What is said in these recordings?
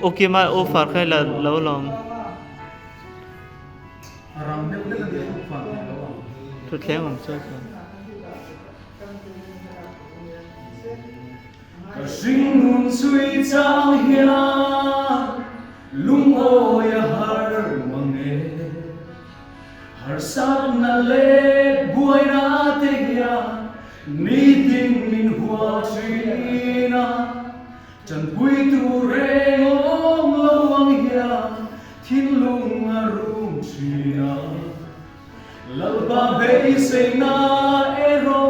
ok mai offer khai là lâu lòng tôi khéo không chơi rồi cả sinh hồn suy trang hiền lung ôi har mange har sát na le buai na te ya ni ting min hua trina chân quy tu re ngom lo ang ya thiên lung arum trina lal ba be se na ero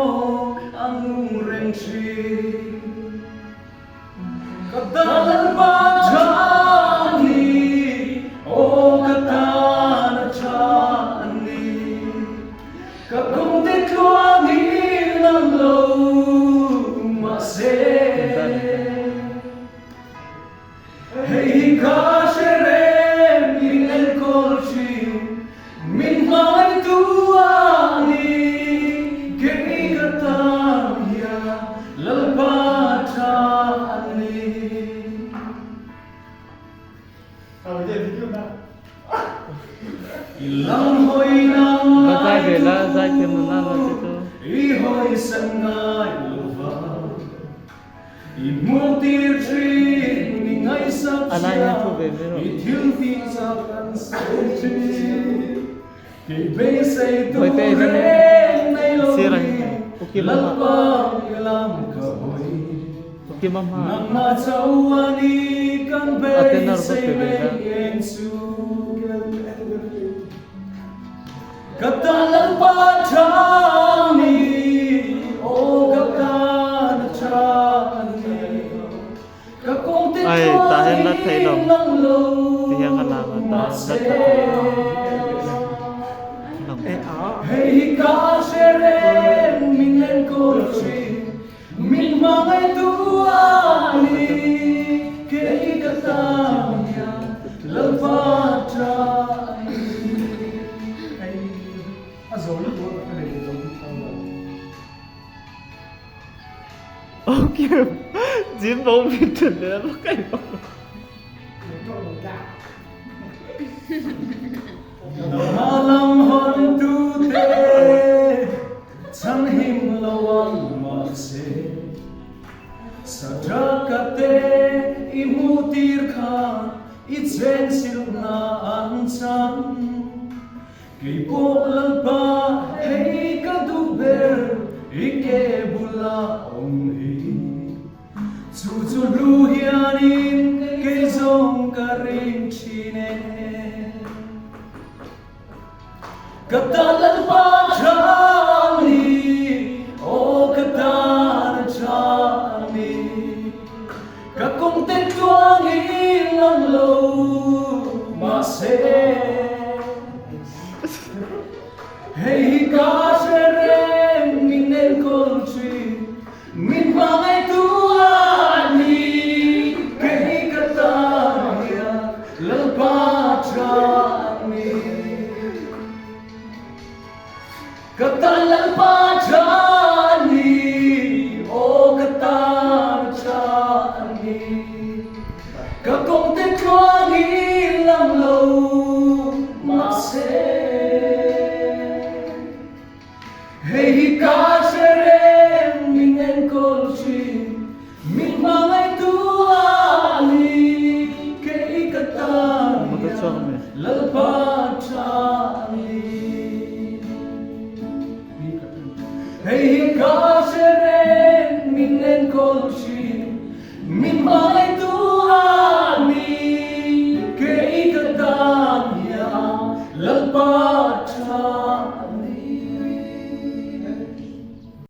ang reng tri Katalan bajani, oh katana chani, kakung tekluangin ng lumase. Hey kashere min el kolchi, min mai tuani, kemi katanya lalpachani. Ilang hoy nang Batay bela zai kem na na tito ihoy sangai luva imutir tri ningay sa Alay na po, baby, no? itil sa kansachi kay besay Hoy, te, tu ito na. ren Sira yun. Okay, mama. lalpang ilang kahoy okay mama nang matsawani kang Ate Nor, ba't besay bibigla? may Katalang pachani, oh katana chani, kakong Ay, dahil na tayo lang. ng low, Tiyan ka lang at masaya. Hey kashere minen kolchi, min mga tuani, kay katanya lalpachani. okay Jim bông bị trần đấy nó cái Malam hon tu te Chan him lawang mase Sadrakate imutir ka Itzen silna ansan Kay polan pa hey kaduber Ike bula onghi Tutuluhianin kay zong karing chine Katalan pachani, oh katana chani, kakong tektuangin ng lumase. Hey kashere minen kolchi, min pangay tuani, kay katana lalpachani. Katalang pachani, oh katana chani, kakong tekluangin ng lumase. Hey kashere minen kolchi, min mga tuani, kay katana lalpachani. Hey, God.